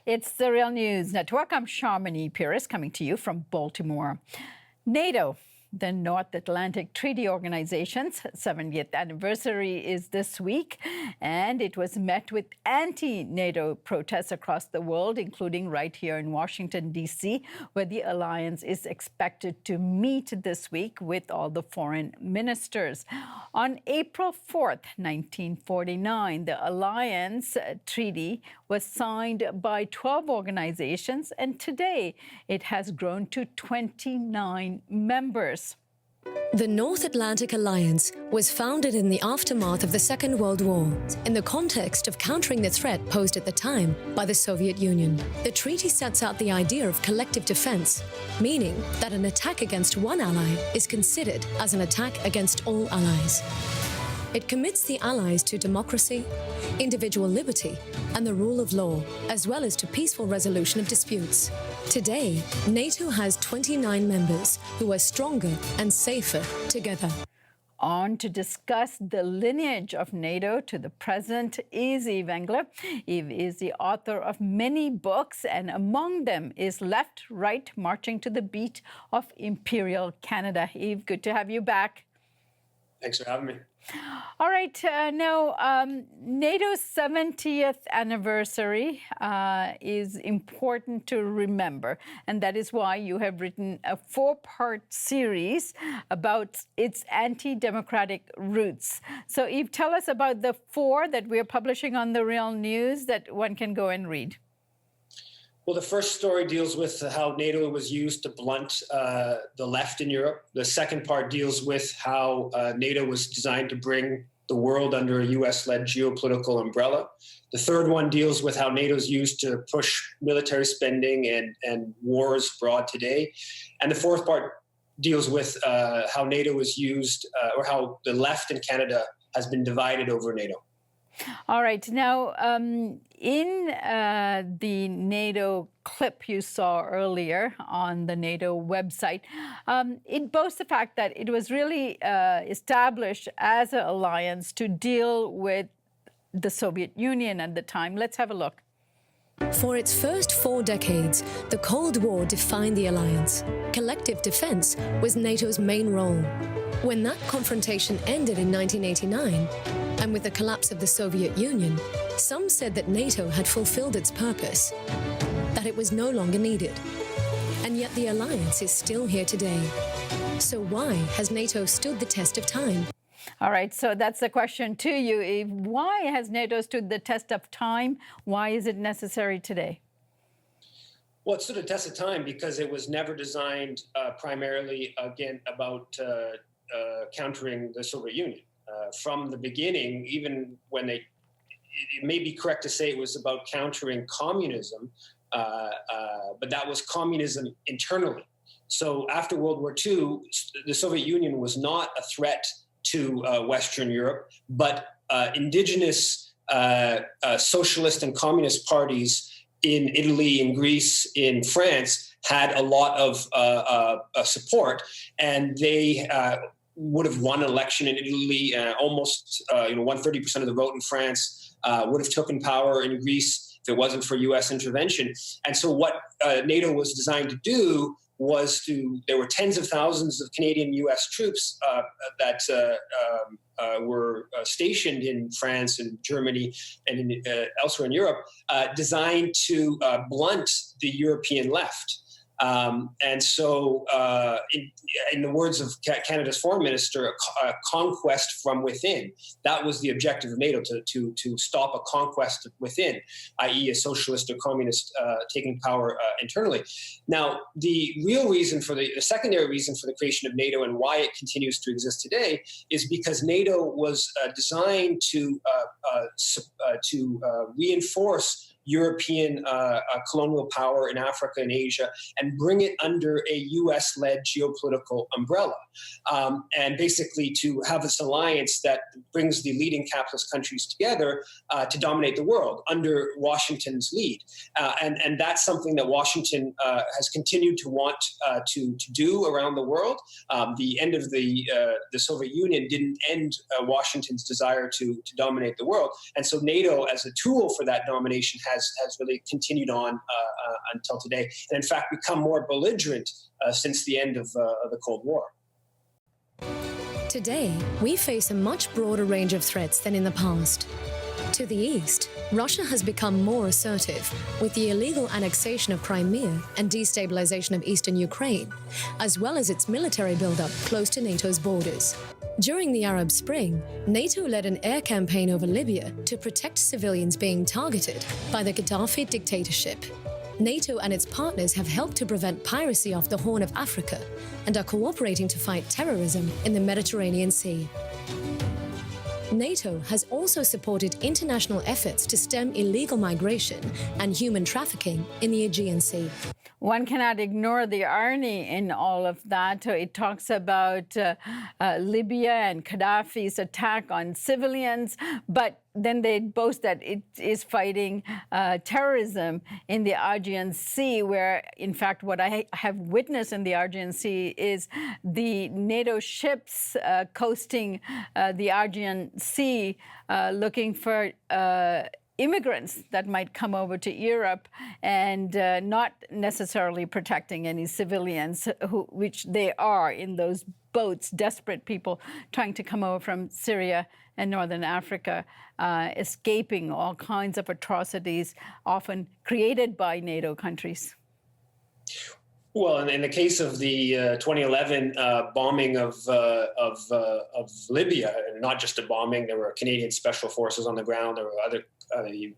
It's the Real News Network. I'm Sharmini Pires coming to you from Baltimore. NATO, the North Atlantic Treaty Organization's 70th anniversary is this week, and it was met with anti-NATO protests across the world, including right here in Washington, D.C., where the alliance is expected to meet this week with all the foreign ministers. On April 4th, 1949, the alliance treaty was signed by 12 organizations, and today it has grown to 29 members. The North Atlantic Alliance was founded in the aftermath of the Second World War, in the context of countering the threat posed at the time by the Soviet Union. The treaty sets out the idea of collective defense, meaning that an attack against one ally is considered as an attack against all allies. It commits the allies to democracy, individual liberty, and the rule of law, as well as to peaceful resolution of disputes. Today, NATO has 29 members who are stronger and safer together. On to discuss the lineage of NATO to the present is Yves Engler. Yves is the author of many books, and among them is Left, Right, Marching to the Beat of Imperial Canada. Yves, good to have you back. Thanks for having me. All right, now NATO's 70th anniversary is important to remember, and that is why you have written a 4-part series about its anti-democratic roots. So, Yves, tell us about the 4 that we're publishing on The Real News that one can go and read. Well, the first story deals with how NATO was used to blunt the left in Europe. The second part deals with how NATO was designed to bring the world under a US-led geopolitical umbrella. The third one deals with how NATO is used to push military spending and wars abroad today. And the fourth part deals with how NATO is used, or how the left in Canada has been divided over NATO. All right. Now, in the NATO clip you saw earlier on the NATO website, it boasts the fact that it was really established as an alliance to deal with the Soviet Union at the time. Let's have a look. For its first 4 decades, the Cold War defined the alliance. Collective defense was NATO's main role. When that confrontation ended in 1989, and with the collapse of the Soviet Union, some said that NATO had fulfilled its purpose, that it was no longer needed. And yet the alliance is still here today. So why has NATO stood the test of time? All right, so that's the question to you, Yves. Why has NATO stood the test of time? Why is it necessary today? Well, it stood the test of time because it was never designed primarily, again, about countering the Soviet Union. From the beginning, even when it may be correct to say it was about countering communism, but that was communism internally. So after World War II, the Soviet Union was not a threat to Western Europe, but indigenous socialist and communist parties in Italy, in Greece, in France had a lot of support, and they would have won an election in Italy, almost won 30% of the vote in France, would have taken power in Greece if it wasn't for U.S. intervention. And so what NATO was designed to do was there were tens of thousands of Canadian U.S. troops that were stationed in France and Germany and elsewhere in Europe, designed to blunt the European left. And so, in the words of Canada's foreign minister, a conquest from within. That was the objective of NATO, to stop a conquest within, i.e. a socialist or communist taking power internally. Now, the real reason for the secondary reason for the creation of NATO and why it continues to exist today is because NATO was designed to reinforce European colonial power in Africa and Asia and bring it under a U.S.-led geopolitical umbrella, and basically to have this alliance that brings the leading capitalist countries together to dominate the world under Washington's lead. And that's something that Washington has continued to want to do around the world. The end of the Soviet Union didn't end Washington's desire to dominate the world. And so NATO, as a tool for that domination, has really continued on until today, and in fact become more belligerent since the end of the Cold War. Today, we face a much broader range of threats than in the past. To the east, Russia has become more assertive with the illegal annexation of Crimea and destabilization of eastern Ukraine, as well as its military buildup close to NATO's borders. During the Arab Spring, NATO led an air campaign over Libya to protect civilians being targeted by the Gaddafi dictatorship. NATO and its partners have helped to prevent piracy off the Horn of Africa and are cooperating to fight terrorism in the Mediterranean Sea. NATO has also supported international efforts to stem illegal migration and human trafficking in the Aegean Sea. One cannot ignore the irony in all of that. It talks about Libya and Gaddafi's attack on civilians, but then they boast that it is fighting terrorism in the Aegean Sea, where, in fact, what I have witnessed in the Aegean Sea is the NATO ships coasting the Aegean Sea looking for immigrants that might come over to Europe and not necessarily protecting any civilians, which they are in those boats, desperate people trying to come over from Syria and Northern Africa, escaping all kinds of atrocities, often created by NATO countries. Well, in the case of the 2011 bombing of Libya, and not just a bombing, there were Canadian special forces on the ground, there were other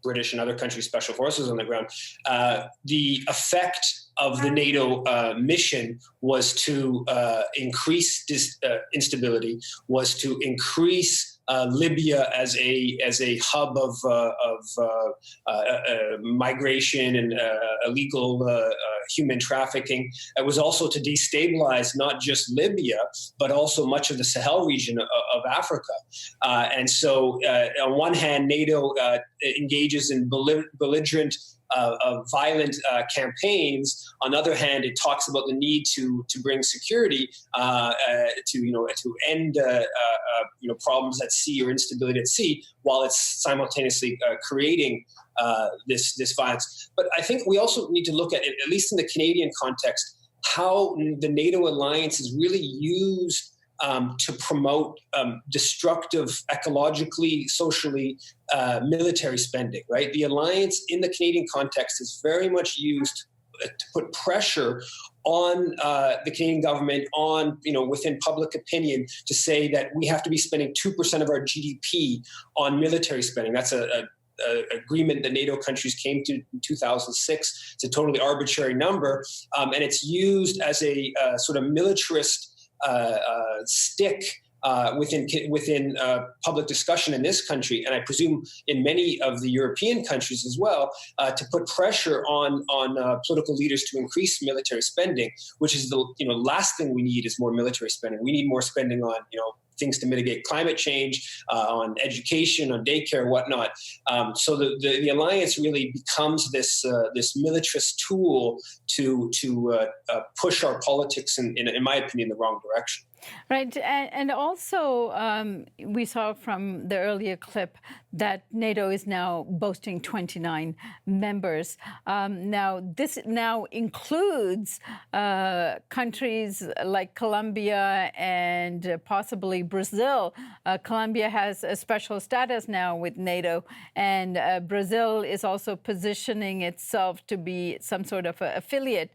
British and other countries' special forces on the ground. The effect of the NATO mission was to increase instability, was to increase Libya as a hub of migration and illegal human trafficking. It was also to destabilize not just Libya, but also much of the Sahel region of Africa. And so on one hand, NATO engages in belligerent violent campaigns. On the other hand, it talks about the need to bring security to end problems at sea or instability at sea, while it's simultaneously creating this violence. But I think we also need to look at it, at least in the Canadian context, how the NATO alliance is really used to promote destructive, ecologically, socially, military spending, right? The alliance in the Canadian context is very much used to put pressure on the Canadian government, within public opinion, to say that we have to be spending 2% of our GDP on military spending. That's a agreement that NATO countries came to in 2006. It's a totally arbitrary number, and it's used as a sort of militarist stick within public discussion in this country, and I presume in many of the European countries as well, to put pressure on political leaders to increase military spending, which is the last thing we need is more military spending. We need more spending on things to mitigate climate change, on education, on daycare, whatnot. So the alliance really becomes this militarist tool to push our politics in my opinion, the wrong direction. Right, and also we saw from the earlier clip that NATO is now boasting 29 members. Now, this now includes countries like Colombia and possibly Brazil. Colombia has a special status now with NATO, and Brazil is also positioning itself to be some sort of affiliate.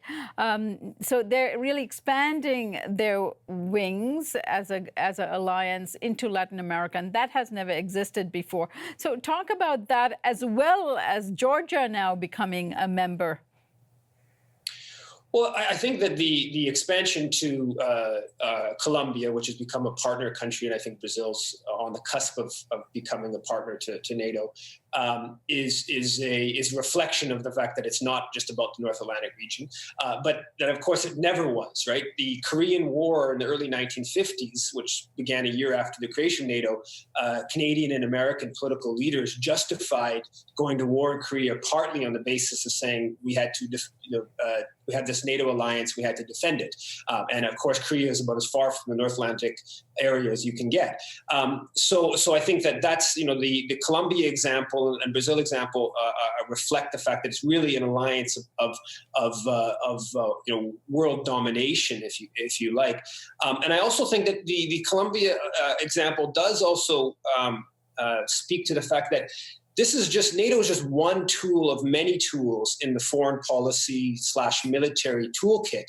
So they're really expanding their wings as an alliance into Latin America, and that has never existed before. So talk about that, as well as Georgia now becoming a member. Well, I think that the expansion to Colombia, which has become a partner country, and I think Brazil's on the cusp of becoming a partner to NATO, is a reflection of the fact that it's not just about the North Atlantic region, but that of course it never was, right? The Korean War in the early 1950s, which began a year after the creation of NATO, Canadian and American political leaders justified going to war in Korea partly on the basis of saying we had to, we had this NATO alliance, we had to defend it. And of course, Korea is about as far from the North Atlantic area as you can get. So I think that's, the Colombia example example and Brazil example reflect the fact that it's really an alliance of world domination, if you like. And I also think that the Colombia example does also speak to the fact that NATO is just one tool of many tools in the foreign policy / military toolkit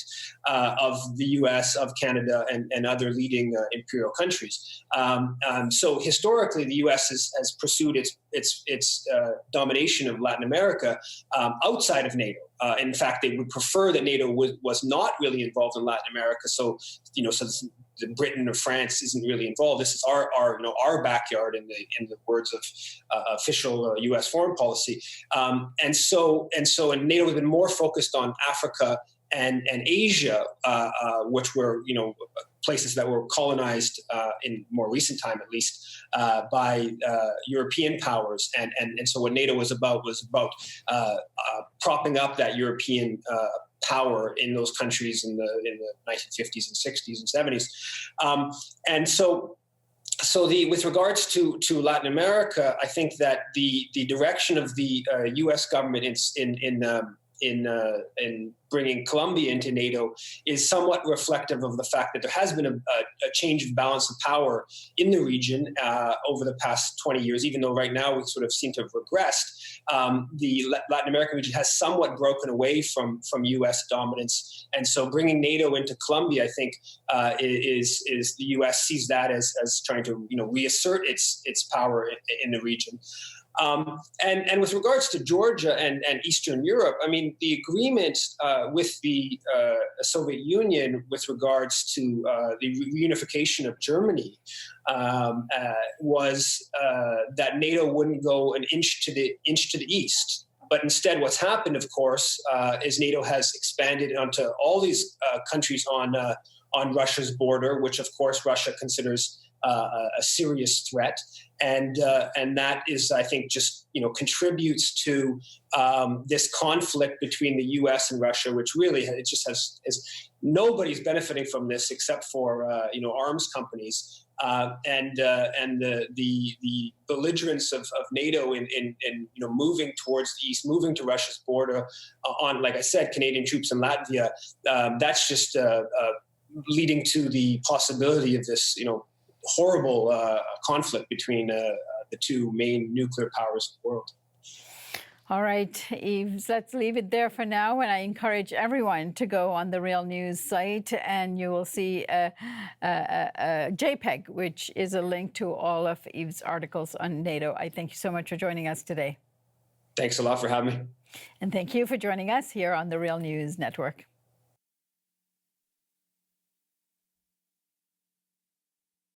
of the U.S., of Canada, and other leading imperial countries. So historically, the U.S. has pursued its domination of Latin America outside of NATO. In fact, they would prefer that NATO was not really involved in Latin America. So Britain or France isn't really involved. This is our backyard, in the words of official U.S. foreign policy. And NATO has been more focused on Africa and Asia, which were places that were colonized in more recent time, at least, by European powers. And so what NATO was about propping up that European power in those countries in the 1950s and 60s and 70s. And so with regards to Latin America, I think that the direction of the U.S. government in bringing Colombia into NATO is somewhat reflective of the fact that there has been a change of balance of power in the region over the past 20 years, even though right now we sort of seem to have regressed. The Latin American region has somewhat broken away from U.S. dominance. And so bringing NATO into Colombia, I think, is the U.S. sees that as trying to reassert its power in the region. And with regards to Georgia and Eastern Europe, I mean, the agreement with the Soviet Union with regards to the reunification of Germany was that NATO wouldn't go an inch to the east. But instead, what's happened, of course, is NATO has expanded onto all these countries on Russia's border, which, of course, Russia considers a serious threat, and that is, I think, just contributes to this conflict between the U.S. and Russia, which really it just has nobody's benefiting from this except for arms companies, and the belligerence of NATO in moving towards the east, moving to Russia's border on, like I said, Canadian troops in Latvia. That's just leading to the possibility of this horrible conflict between the two main nuclear powers of the world. All right, Yves, let's leave it there for now. And I encourage everyone to go on the Real News site, and you will see a JPEG, which is a link to all of Yves' articles on NATO. I thank you so much for joining us today. Thanks a lot for having me. And thank you for joining us here on the Real News Network.